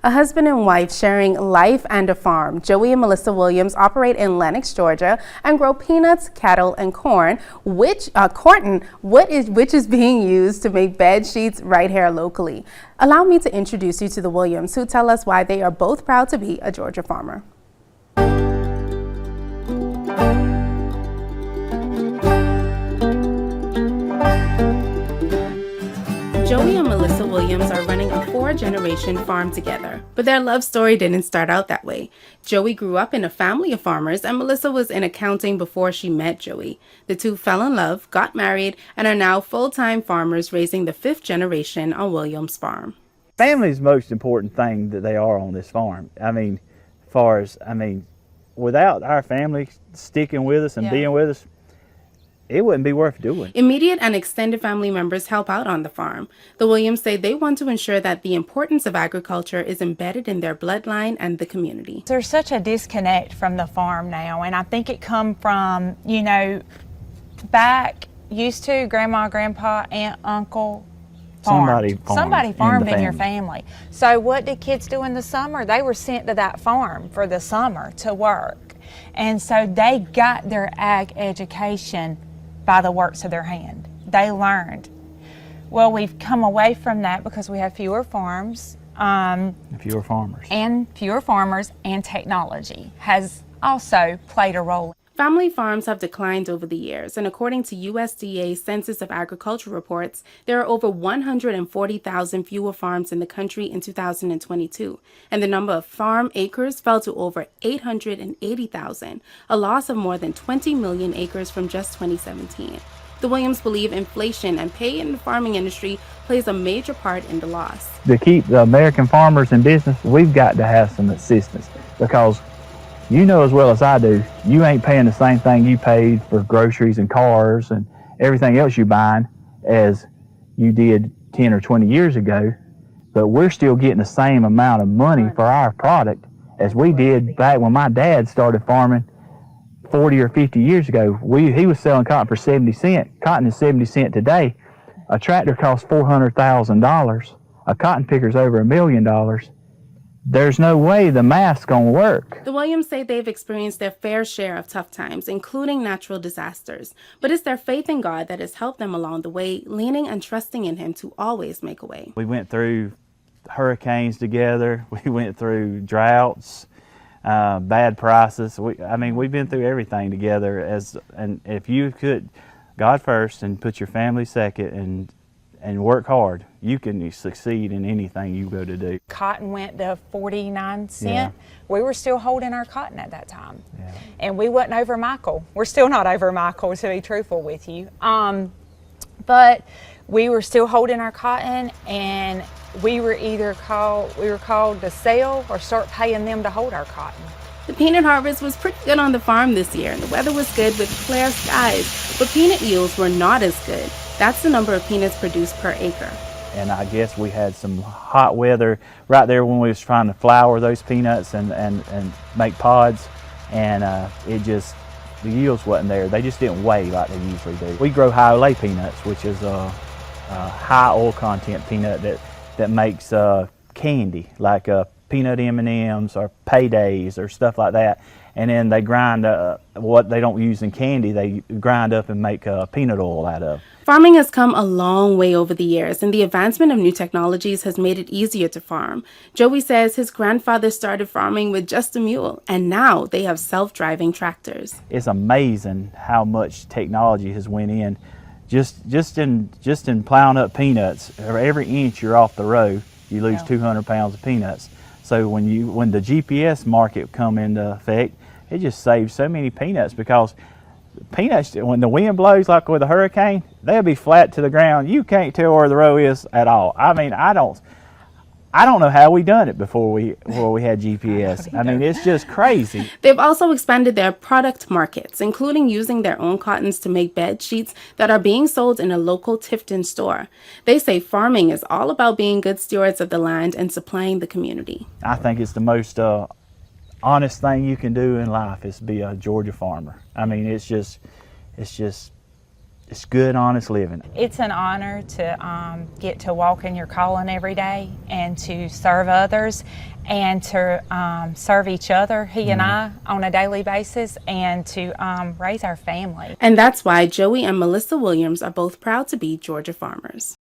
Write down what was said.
A husband and wife sharing life and a farm. Joey and Melissa Williams operate in Lenox, Georgia, and grow peanuts, cattle, and corn, which is being used to make bed sheets right here locally. Allow me to introduce you to the Williams, who tell us why they are both proud to be a Georgia farmer. Joey and Melissa Williams are running a 4-generation farm together, but their love story didn't start out that way. Joey grew up in a family of farmers, and Melissa was in accounting before she met Joey. The two fell in love, got married, and are now full-time farmers raising the 5th generation on Williams' farm. Family is the most important thing that they are on this farm. Without our family sticking with us and being with us, it wouldn't be worth doing. Immediate and extended family members help out on the farm. The Williams say they want to ensure that the importance of agriculture is embedded in their bloodline and the community. There's such a disconnect from the farm now, and I think it come from, back used to grandma, grandpa, aunt, uncle, farmed. Somebody farmed in your family. So what did kids do in the summer? They were sent to that farm for the summer to work. And so they got their ag education by the works of their hand. They learned. Well, we've come away from that because we have fewer farms. Fewer farmers. And fewer farmers, and technology has also played a role. Family farms have declined over the years, and according to USDA Census of Agriculture reports, there are over 140,000 fewer farms in the country in 2022, and the number of farm acres fell to over 880,000, a loss of more than 20 million acres from just 2017. The Williams believe inflation and pay in the farming industry plays a major part in the loss. To keep the American farmers in business, we've got to have some assistance, because you know as well as I do, you ain't paying the same thing you paid for groceries and cars and everything else you buying as you did 10 or 20 years ago, but we're still getting the same amount of money for our product as we did back when my dad started farming 40 or 50 years ago. He was selling cotton for 70 cents. Cotton is 70 cents today. A tractor costs $400,000. A cotton picker's over $1 million. There's no way the math's gonna work. The Williams say they've experienced their fair share of tough times, including natural disasters. But it's their faith in God that has helped them along the way, leaning and trusting in Him to always make a way. We went through hurricanes together. We went through droughts, bad prices. We've been through everything together. And if you could, God first and put your family second and work hard, you can succeed in anything you go to do. Cotton went to 49 cents. Yeah. We were still holding our cotton at that time. Yeah. And we wasn't over Michael. We're still not over Michael, to be truthful with you. But we were still holding our cotton, and we were called to sell or start paying them to hold our cotton. The peanut harvest was pretty good on the farm this year, and the weather was good with clear skies, but peanut yields were not as good. That's the number of peanuts produced per acre. And I guess we had some hot weather right there when we was trying to flour those peanuts and make pods, and the yields wasn't there. They just didn't weigh like they usually do. We grow high olea peanuts, which is a high oil content peanut that makes candy, like peanut M&Ms or Paydays or stuff like that. And then they grind what they don't use in candy, they grind up and make peanut oil out of. Farming has come a long way over the years, and the advancement of new technologies has made it easier to farm. Joey says his grandfather started farming with just a mule, and now they have self-driving tractors. It's amazing how much technology has went in. Just in plowing up peanuts, every inch you're off the row, you lose 200 pounds of peanuts. So when the GPS market come into effect, it just saves so many peanuts, because peanuts, when the wind blows like with a hurricane, they'll be flat to the ground. You can't tell where the row is at all. I don't know how we done it before we had GPS. It's just crazy. They've also expanded their product markets, including using their own cottons to make bed sheets that are being sold in a local Tifton store. They say farming is all about being good stewards of the land and supplying the community. I think it's the most honest thing you can do in life is be a Georgia farmer. it's good, honest living. It's an honor to get to walk in your calling every day and to serve others and to serve each other, he and I, on a daily basis, and to raise our family. And that's why Joey and Melissa Williams are both proud to be Georgia farmers.